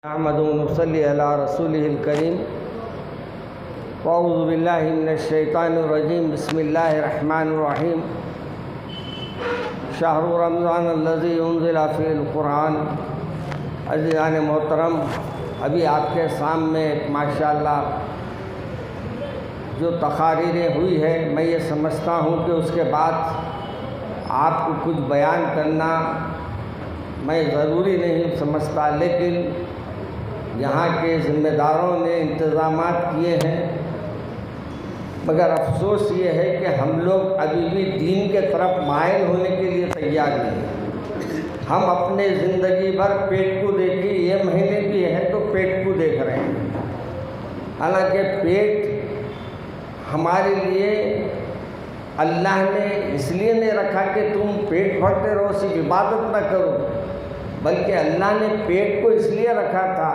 احمد ونصلی علی رسولہ الکریم واعوذ باللہ من الشیطان الرجیم بسم اللہ الرحمن الرحیم شہر رمضان الذی انزل فیہ القرآن۔ عزیزان محترم، ابھی آپ کے سامنے ماشاءاللہ جو تقاریریں ہوئی ہے، میں یہ سمجھتا ہوں کہ اس کے بعد آپ کو کچھ بیان کرنا میں ضروری نہیں سمجھتا، لیکن یہاں کے ذمہ داروں نے انتظامات کیے ہیں، مگر افسوس یہ ہے کہ ہم لوگ ابھی بھی دین کے طرف مائل ہونے کے لیے تیار نہیں ہیں۔ ہم اپنے زندگی بھر پیٹ کو دیکھیں، یہ مہینے بھی ہے تو پیٹ کو دیکھ رہے ہیں، حالانکہ پیٹ ہمارے لیے اللہ نے اس لیے نہیں رکھا کہ تم پیٹ بھرتے رہو، صرف عبادت نہ کرو، بلکہ اللہ نے پیٹ کو اس لیے رکھا تھا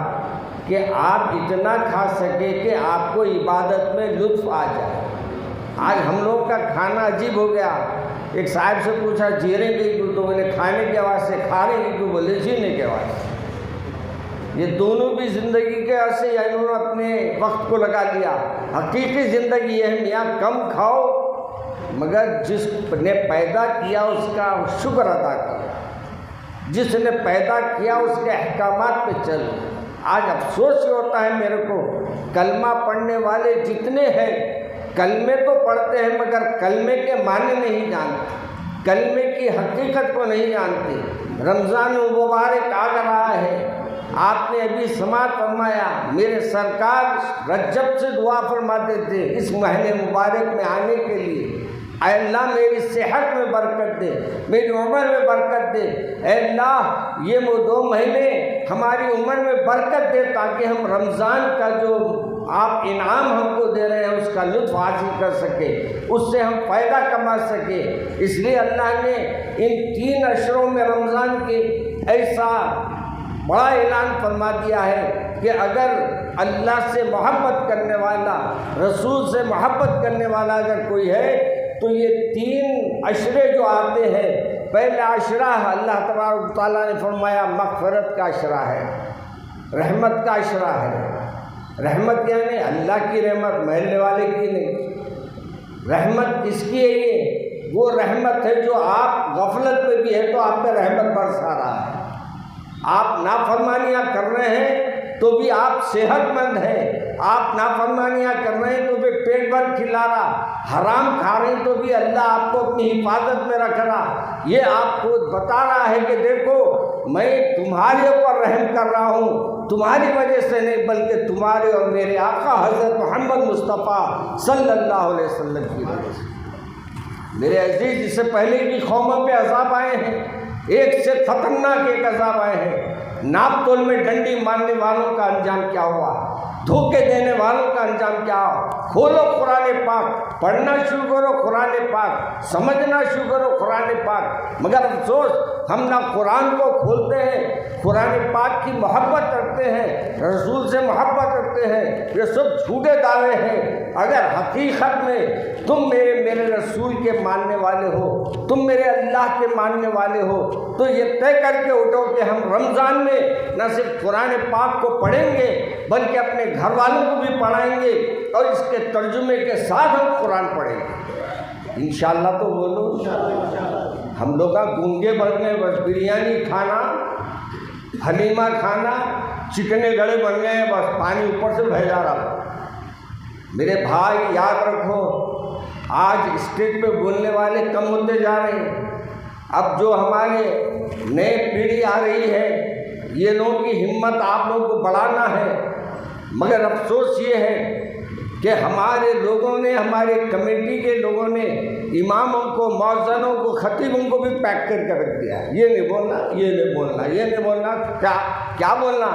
کہ آپ اتنا کھا سکے کہ آپ کو عبادت میں لطف آ جائے۔ آج ہم لوگ کا کھانا عجیب ہو گیا۔ ایک صاحب سے پوچھا جیریں گئی کیوں، تو بولے کھانے کے واسطے، کھا رہے ہیں کیوں، بولے جینے کے واسطے۔ یہ دونوں بھی زندگی کے واسطے یا انہوں نے اپنے وقت کو لگا لیا۔ حقیقی زندگی یہ ہے میاں کم کھاؤ مگر جس نے پیدا کیا اس کا شکر ادا کرو، جس نے پیدا کیا اس کے احکامات پہ چل۔ آج افسوس یہ ہوتا ہے میرے کو، کلمہ پڑھنے والے جتنے ہیں کلمے تو پڑھتے ہیں مگر کلمے کے معنی نہیں جانتے، کلمے کی حقیقت کو نہیں جانتے۔ رمضان المبارک آ رہا ہے، آپ نے ابھی سماعت فرمایا، میرے سرکار رجب سے دعا فرماتے تھے اس مہینے مبارک میں آنے کے لیے، اے اللہ میری صحت میں برکت دے، میری عمر میں برکت دے، اے اللہ یہ وہ 2 مہینے ہماری عمر میں برکت دے تاکہ ہم رمضان کا جو آپ انعام ہم کو دے رہے ہیں اس کا لطف حاصل کر سکے، اس سے ہم فائدہ کما سکے۔ اس لیے اللہ نے ان 3 اشروں میں رمضان کے ایسا بڑا اعلان فرما دیا ہے کہ اگر اللہ سے محبت کرنے والا، رسول سے محبت کرنے والا اگر کوئی ہے تو یہ 3 عشرے جو آتے ہیں، پہلا عشرہ اللہ تبارک و تعالیٰ نے فرمایا مغفرت کا عشرہ ہے، رحمت کا عشرہ ہے۔ رحمت یعنی اللہ کی رحمت، محلے والے کی نہیں۔ رحمت کس کی ہے؟ یہ وہ رحمت ہے جو آپ غفلت میں بھی ہے تو آپ پہ رحمت برسا رہا ہے، آپ نافرمانیاں کر رہے ہیں تو بھی آپ صحت مند ہیں، آپ نافرمانیاں کر رہے ہیں تو بھی پیٹ بھر کھلا رہا، حرام کھا رہے ہیں تو بھی اللہ آپ کو اپنی حفاظت میں رکھ رہا۔ یہ آپ کو بتا رہا ہے کہ دیکھو میں تمہارے اوپر رحم کر رہا ہوں، تمہاری وجہ سے نہیں بلکہ تمہارے اور میرے آقا حضرت محمد مصطفیٰ صلی اللہ علیہ وسلم کی وجہ سے۔ میرے عزیز، اس سے پہلے کی قوموں پہ عذاب آئے ہیں، ایک سے خطرناک ایک عذاب آئے ہیں۔ ناپ تول میں ڈنڈی مارنے والوں کا انجام کیا ہوا، دھوکے دینے والوں کا انجام کیا ہوا۔ کھولو قرآن پاک، پڑھنا شروع کرو قرآن پاک، سمجھنا شروع کرو قرآن پاک، مگر افسوس ہم نہ قرآن کو کھولتے ہیں، قرآن پاک کی محبت رکھتے ہیں، رسول سے محبت رکھتے ہیں۔ یہ سب جھوٹے دعوے ہیں۔ اگر حقیقت میں تم میرے رسول کے ماننے والے ہو، تم میرے اللہ کے ماننے والے ہو، تو یہ طے کر کے اٹھو کہ ہم رمضان میں نہ صرف قرآن پاک کو پڑھیں گے بلکہ اپنے گھر والوں کو بھی پڑھائیں گے اور اس کے ترجمے کے ساتھ ہم قرآن پڑھیں گے انشاءاللہ۔ تو بولو، ہم لوگ گونگے بن گئے، بس بریانی کھانا، حلیمہ کھانا، چکنے گڑے بن گئے ہیں، بس پانی اوپر سے بہہ جا رہا۔ میرے بھائی یاد رکھو، آج اسٹیج پہ بولنے والے کم ہوتے جا رہے ہیں۔ اب جو ہمارے نئے پیڑھی آ رہی ہے، یہ لوگوں کی ہمت آپ لوگوں کو بڑھانا ہے، مگر افسوس یہ ہے کہ ہمارے لوگوں نے، ہمارے کمیٹی کے لوگوں نے اماموں کو، مؤذنوں کو، خطیبوں کو بھی پیک کر کے رکھ دیا ہے۔ یہ نہیں بولنا، یہ نہیں بولنا، یہ نہیں بولنا، کیا بولنا؟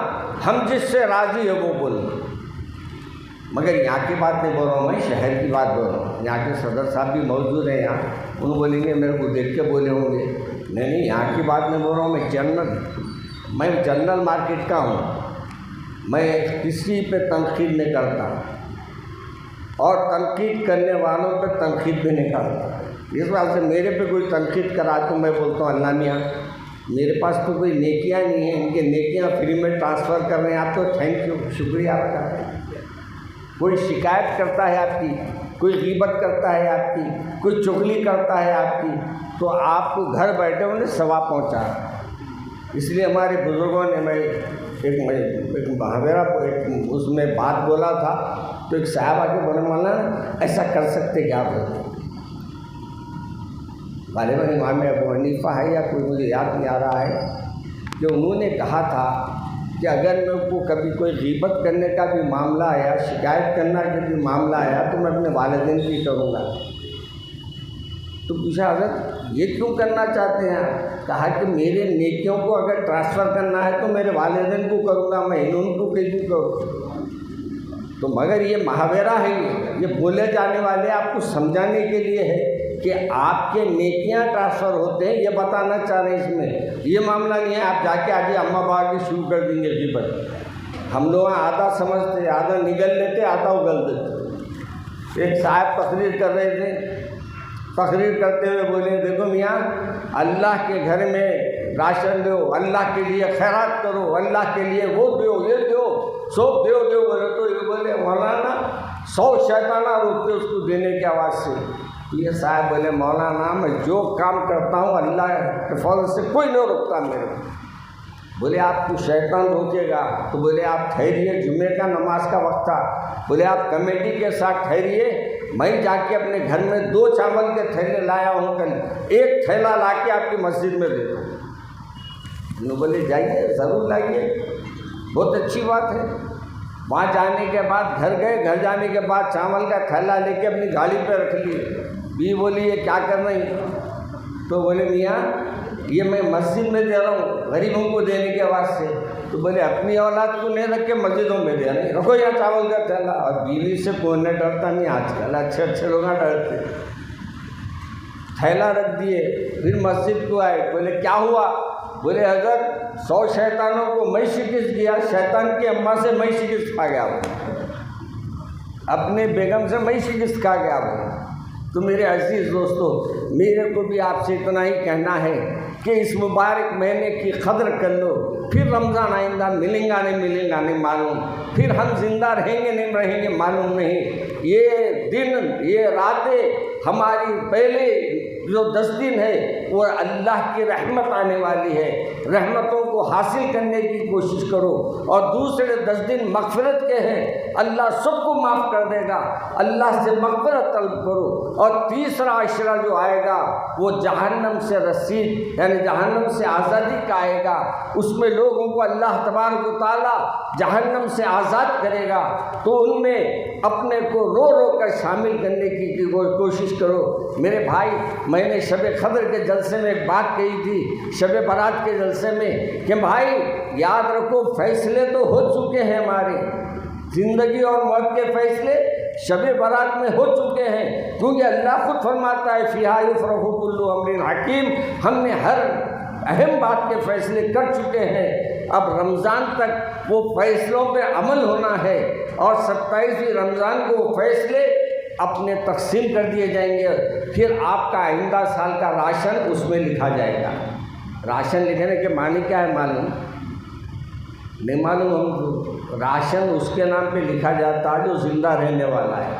ہم جس سے راضی ہے وہ بولنا۔ مگر یہاں کی بات نہیں بول رہا ہوں، میں شہر کی بات بول رہا ہوں۔ یہاں کے صدر صاحب بھی موجود ہیں یہاں، انہوں بولیں گے میرے کو دیکھ کے بولے ہوں گے، نہیں یہاں کی بات نہیں بول رہا ہوں، میں جنرل مارکیٹ کا ہوں، میں کسی پہ تنقید نہیں کرتا اور تنقید کرنے والوں پہ تنقید بھی نہیں کرتا۔ اس وجہ سے میرے پہ کوئی تنقید کرا تو میں بولتا ہوں اللہ میاں میرے پاس تو کوئی نیکیاں نہیں ہیں، ان کے نیکیاں فری میں ٹرانسفر کر رہے ہیں آپ، تو تھینک یو، شکریہ آپ کا۔ کوئی شکایت کرتا ہے آپ کی، کوئی غیبت کرتا ہے آپ کی، کوئی چغلی کرتا ہے آپ کی، تو آپ کو گھر بیٹھے انہیں ثواب پہنچا۔ اس لیے ہمارے بزرگوں نے، میں ایک محاورہ اس میں بات بولا تھا، تو ایک صاحب آ کے بولے مولانا ایسا کر سکتے کیا بولتے، غالباً امام ابو حنیفہ ہے یا کوئی، مجھے یاد نہیں آ رہا ہے، کہ انہوں نے کہا تھا کہ اگر میں کو کبھی کوئی غیبت کرنے کا بھی معاملہ آیا، شکایت کرنا کا بھی معاملہ آیا، تو میں اپنے والدین کی کروں گا۔ تو پوچھا حضرت یہ کیوں کرنا چاہتے ہیں؟ کہا کہ میرے نیکیوں کو اگر ٹرانسفر کرنا ہے تو میرے والدین کو کروں گا، میں ان کو کیوں کروں؟ تو مگر یہ محاورہ ہے، یہ بولے جانے والے آپ کو سمجھانے کے لیے ہے کہ آپ کے نیکیاں ٹرانسفر ہوتے ہیں، یہ بتانا چاہ رہے ہیں۔ اس میں یہ معاملہ نہیں ہے آپ جا کے آگے اماں باپ کی شروع کر دیں گے غیبت۔ ہم لوگ آدھا سمجھتے، آدھا نگل لیتے، آدھا اگل دیتے۔ ایک صاحب تقریر کر رہے تھے، تقریر کرتے ہوئے بولے دیکھو میاں، اللہ کے گھر میں راشن دو، اللہ کے لیے خیرات کرو، اللہ کے لیے وہ دو، یہ دو، سوپ دو بولے تو یہ بولے مولانا 100 شیطانہ روکتے اس کو دینے کی آواز سے۔ یہ صاحب بولے مولانا میں جو کام کرتا ہوں اللہ کے فضل سے کوئی نہیں روکتا میرے کو۔ بولے آپ کو شیطان روکے گا؟ تو بولے آپ ٹھہریے، جمعے کا نماز کا وقت تھا، بولے آپ کمیٹی کے ساتھ ٹھہریے، میں جا کے اپنے گھر میں 2 چاول کے تھیلے لایا ہوں، کل 1 تھیلا لا کے آپ کی مسجد میں دے دوں۔ انہوں بولے جائیے، ضرور لائیے، بہت اچھی بات ہے۔ وہاں جانے کے بعد گھر گئے، گھر جانے کے بعد چاول کا تھیلا لے کے اپنی گاڑی پہ رکھ لیے۔ بھی بولی یہ کیا کر رہی؟ تو بولے میاں یہ میں مسجد میں دے رہا ہوں غریبوں کو دینے کے آواز سے۔ تو بولے اپنی اولاد کو نہیں رکھ کے مسجدوں میں دے رہے، رکھو یہاں چاول کا تھیلا۔ اور بیوی سے کوئی نہیں ڈرتا، نہیں آج کل اچھے لوگ ڈرتے۔ تھیلا رکھ دیے، پھر مسجد کو آئے، بولے کیا ہوا؟ بولے حضرت 100 شیطانوں کو میں شکست کیا، شیطان کی اماں سے میں شکست کھا گیا، اپنے بیگم سے میں شکست کھا گیا۔ تو میرے عزیز دوستو، میرے کو بھی آپ سے اتنا ہی کہنا ہے کہ اس مبارک مہینے کی قدر کر لو، پھر رمضان آئندہ ملیں گا نہیں معلوم، پھر ہم زندہ رہیں گے نہیں رہیں گے معلوم نہیں۔ یہ دن، یہ راتیں ہماری پہلے جو 10 دن ہے وہ اللہ کی رحمت آنے والی ہے، رحمتوں کو حاصل کرنے کی کوشش کرو، اور دوسرے 10 دن مغفرت کے ہیں، اللہ سب کو معاف کر دے گا، اللہ سے مغفرت طلب کرو۔ اور تیسرا عشرہ جو آئے گا وہ جہنم سے رسید، یعنی جہنم سے آزادی کا آئے گا، اس میں لوگوں کو اللہ تبارک و تعالیٰ جہنم سے آزاد کرے گا، تو ان میں اپنے کو رو کر شامل کرنے کی کوشش کرو۔ میرے بھائی، میں نے شب قدر کے جلسے میں ایک بات کہی تھی، شب برات کے جلسے میں، کہ بھائی یاد رکھو فیصلے تو ہو چکے ہیں، ہمارے زندگی اور موت کے فیصلے شب برات میں ہو چکے ہیں، کیونکہ اللہ خود فرماتا ہے فیہا یفرح کل امر حکیم، ہم نے ہر اہم بات کے فیصلے کر چکے ہیں، اب رمضان تک وہ فیصلوں پہ عمل ہونا ہے، اور 27ویں رمضان کو وہ فیصلے اپنے تقسیم کر دیے جائیں گے، پھر آپ کا آئندہ سال کا راشن اس میں لکھا جائے گا۔ راشن لکھنے کے معنی کیا ہے معلوم نہیں؟ معلوم ہم کو راشن اس کے نام پہ لکھا جاتا ہے جو زندہ رہنے والا ہے۔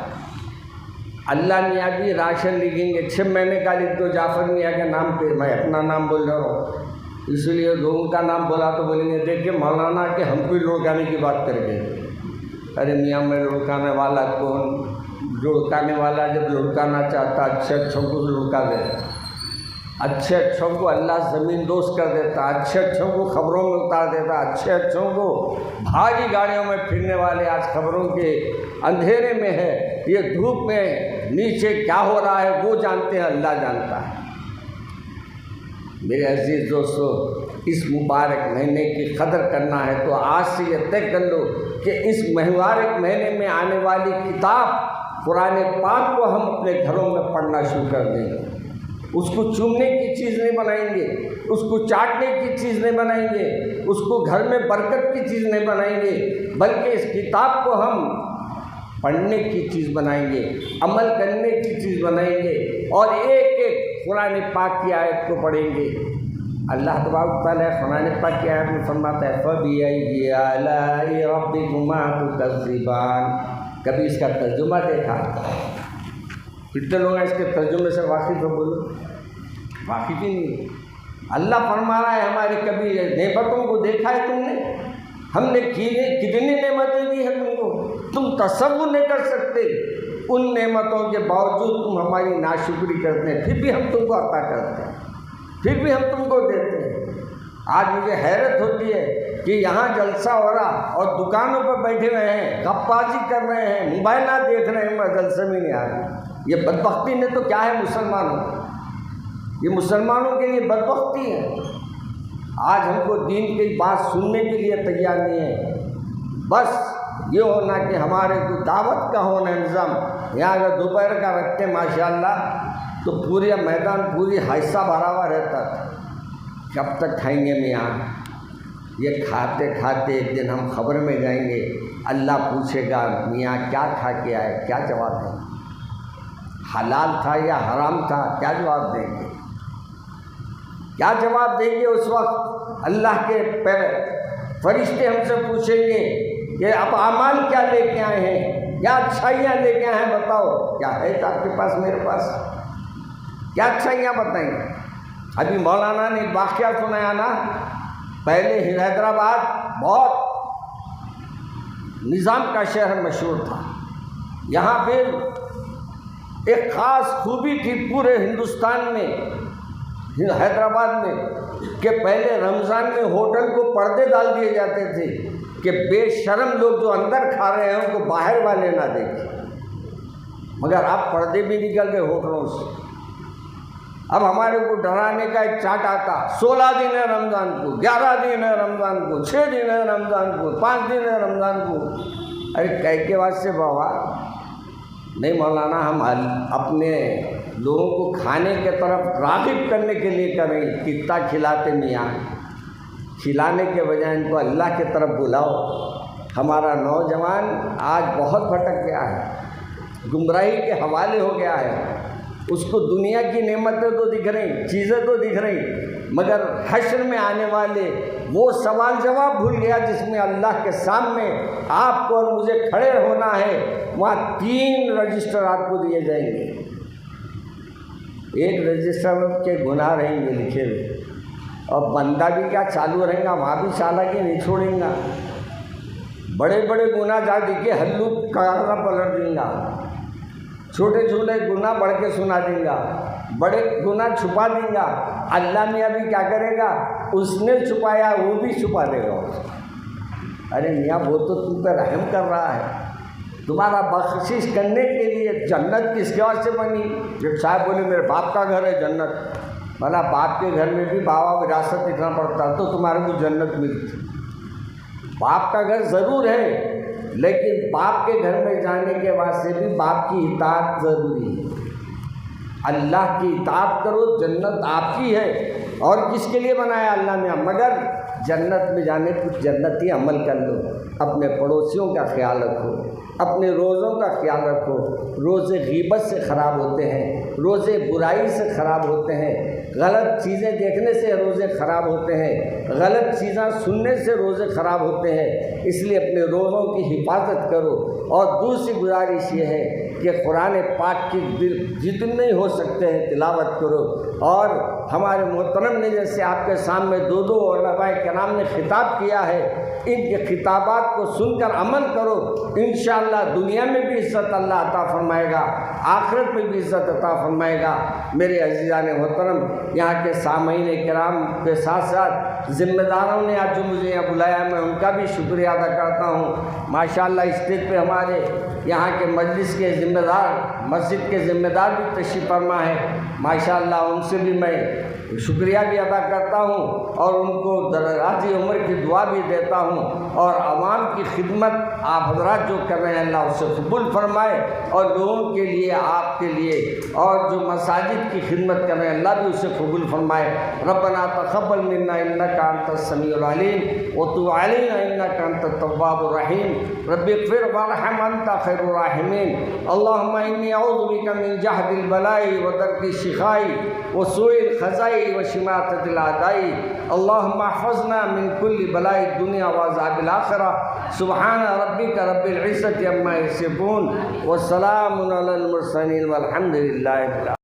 اللہ میاں بھی راشن لکھیں گے، 6 مہینے کا لکھ دو جعفر میاں کے نام پہ، میں اپنا نام بول رہا ہوں اس لیے لوگوں کا نام بولا تو بولیں گے دیکھیں مولانا کہ ہم کو لڑکانے کی بات کر کے، ارے میاں میں لڑکانے والا کون؟ لڑکانے والا جب لڑکانا چاہتا اچھے اچھوں کو لڑکا دے، اچھے اچھوں کو اللہ زمین دوست کر دیتا، اچھے اچھوں کو خبروں میں اتار دیتا، اچھے اچھوں کو بھاری گاڑیوں میں پھرنے والے آج خبروں کے اندھیرے میں ہے، یہ دھوپ میں نیچے کیا ہو رہا ہے وہ جانتے ہیں، اللہ جانتا ہے۔ میرے عزیز دوستو، اس مبارک مہینے کی قدر کرنا ہے تو آج سے یہ طے کر لو کہ اس مبارک مہینے میں آنے والی کتاب قرآن پاک کو ہم اپنے گھروں میں پڑھنا شروع کر دیں گے، اس کو چومنے کی چیز نہیں بنائیں گے، اس کو چاٹنے کی چیز نہیں بنائیں گے، اس کو گھر میں برکت کی چیز نہیں بنائیں گے، بلکہ اس کتاب کو ہم پڑھنے کی چیز بنائیں گے، عمل کرنے کی چیز بنائیں گے، اور ایک ایک قرآن پاک کی آیت کو پڑھیں گے۔ اللہ تبارک و تعالیٰ قرآن پاک کی آیت میں فرماتا ہے فَبِأَيِّ آلَاءِ رَبِّكُمَا تُكَذِّبَانِ۔ کبھی اس کا ترجمہ دیکھا؟ کتنے لوگ ہیں اس کے ترجمے سے واقف ہو؟ بولو، واقف ہی نہیں۔ اللہ فرما رہا ہے ہماری کبھی نعمتوں کو دیکھا ہے تم نے؟ ہم نے کتنی نعمتیں دی ہیں تم کو، تم تصور نہیں کر سکتے۔ ان نعمتوں کے باوجود تم ہماری ناشکری کرتے ہیں، پھر بھی ہم تم کو عطا کرتے ہیں، پھر بھی ہم تم کو دیتے ہیں۔ آج مجھے حیرت ہوتی ہے کہ یہاں جلسہ ہو رہا اور دکانوں پر بیٹھے ہوئے ہیں، گپ بازی کر رہے ہیں، موبائلات دیکھ رہے ہیں، مگر جلسے میں نہیں آ رہے۔ یہ بدبختی نے تو کیا ہے مسلمانوں، یہ مسلمانوں کے لیے بدبختی ہے۔ آج ہم کو دین کی بات سننے کے لیے تیار نہیں ہے۔ بس یہ ہونا کہ ہمارے کو دعوت کا ہونا نظام، یہاں اگر دوپہر کا رکھتے ماشاءاللہ تو پورے میدان پوری حصہ بھرا ہوا رہتا تھا۔ کب تک کھائیں گے میاں؟ یہ کھاتے کھاتے ایک دن ہم خبر میں جائیں گے، اللہ پوچھے گا میاں کیا کھا کے آئے؟ کیا جواب دیں گے؟ حلال تھا یا حرام تھا؟ کیا جواب دیں گے؟ کیا جواب دیں گے اس وقت؟ اللہ کے فرشتے ہم سے پوچھیں گے کہ اب اعمال کیا لے کے آئے ہیں، کیا اچھائیاں لے کے آئے ہیں، بتاؤ کیا ہے آپ کے پاس، میرے پاس؟ کیا اچھائیاں بتائیں گے؟ ابھی مولانا نے واقعہ سنایا نا، پہلے حیدرآباد بہت نظام کا شہر مشہور تھا، یہاں پہ ایک خاص خوبی تھی پورے ہندوستان میں، حیدرآباد میں، کہ پہلے رمضان میں ہوٹل کو پردے ڈال دیے جاتے تھے کہ بے شرم لوگ جو اندر کھا رہے ہیں ان کو باہر والے نہ دیکھیں، مگر اب پردے بھی نکل گئے ہوٹلوں سے۔ اب ہمارے کو ڈرانے کا ایک چاٹ آتا، 16 دن ہے رمضان کو، 11 دن ہے رمضان کو، 6 دن ہے رمضان کو، 5 دن ہے رمضان کو۔ ارے کہہ کے واسطے بابا نہیں مولانا، ہم اپنے لوگوں کو کھانے کے طرف راغب کرنے کے لیے کریں، کتنا کھلاتے میاں، کھلانے کے بجائے ان کو اللہ کے طرف بلاؤ۔ ہمارا نوجوان آج بہت بھٹک گیا ہے، گمراہی کے حوالے ہو گیا ہے، اس کو دنیا کی نعمتیں تو دکھ رہی، چیزیں تو دکھ رہی، مگر حشر میں آنے والے وہ سوال جواب بھول گیا جس میں اللہ کے سامنے آپ کو اور مجھے کھڑے ہونا ہے۔ وہاں 3 رجسٹر آپ کو دیے جائیں گے، ایک رجسٹر کے گناہ رہیں گے لکھے ہوئے، اور بندہ بھی کیا چالو رہیں گا، وہاں بھی چالاکی نہیں چھوڑیں گا، بڑے بڑے گناہ جا دیکھے ہلو کارا پلٹ دیں گا، چھوٹے چھوٹے گناہ بڑھ کے سنا دیں گا، بڑے گناہ چھپا دیں گا۔ اللہ میاں بھی کیا کرے گا، اس نے چھپایا وہ بھی چھپا دے گا۔ ارے میاں وہ تو تم پہ رحم کر رہا ہے، تمہارا بخشش کرنے کے لیے۔ جنت کس کے واسطے بنی؟ جب صاحب بولے میرے باپ کا گھر ہے جنت، بھلا باپ کے گھر میں بھی بابا وراثت اتنا پڑتا تو تمہارے کو جنت ملتی۔ باپ کا گھر ضرور ہے، لیکن باپ کے گھر میں جانے کے واسطے بھی باپ کی اطاعت ضروری ہے۔ اللہ کی اطاعت کرو، جنت آپ کی ہے۔ اور کس کے لیے بنایا اللہ نے؟ مگر جنت میں جانے کچھ جنتی عمل کر لو، اپنے پڑوسیوں کا خیال رکھو، اپنے روزوں کا خیال رکھو۔ روزے غیبت سے خراب ہوتے ہیں، روزے برائی سے خراب ہوتے ہیں، غلط چیزیں دیکھنے سے روزے خراب ہوتے ہیں، غلط چیزیں سننے سے روزے خراب ہوتے ہیں۔ اس لیے اپنے روزوں کی حفاظت کرو۔ اور دوسری گزارش یہ ہے کہ قرآن پاک کی جتنے ہو سکتے ہیں تلاوت کرو۔ اور ہمارے محترم نے جیسے آپ کے سامنے 2 علماء کرام نے خطاب کیا ہے، ان کے خطابات کو سن کر عمل کرو، انشاءاللہ دنیا میں بھی عزت اللہ عطا فرمائے گا، آخرت میں بھی عزت عطا فرمائے گا۔ میرے عزیزان محترم، یہاں کے سامعین کرام کے ساتھ ساتھ ذمہ داروں نے آج جو مجھے یہاں بلایا، میں ان کا بھی شکریہ ادا کرتا ہوں۔ ماشاءاللہ اسٹیج پہ ہمارے یہاں کے مجلس کے ذمہ دار، مسجد کے ذمہ دار بھی تشریف فرما ہے، ماشاءاللہ ان سے بھی میں شکریہ بھی ادا کرتا ہوں اور ان کو دراز عمر کی دعا بھی دیتا ہوں۔ اور عوام کی خدمت آپ حضرات جو کر رہے ہیں اللہ اسے قبول فرمائے، اور لوگوں کے لیے، آپ کے لیے، اور جو مساجد کی خدمت کر رہے ہیں اللہ بھی اسے قبول فرمائے۔ ربنا تقبل منا انک انت السمیع العلیم وتب علینا انک انت التواب الرحیم رب اغفر وارحم انت خیر الراحمین۔ اللهم انی اعوذ بک من جہد البلاء ودرک الشقاء وسوء الخزائی و شماتت الاعدائی اللہم احفظنا من کل بلائی الدنیا و عذاب الآخرہ سبحان ربک رب العزت عما یصفون والسلام علی المرسلین والحمد للہ رب العالمین.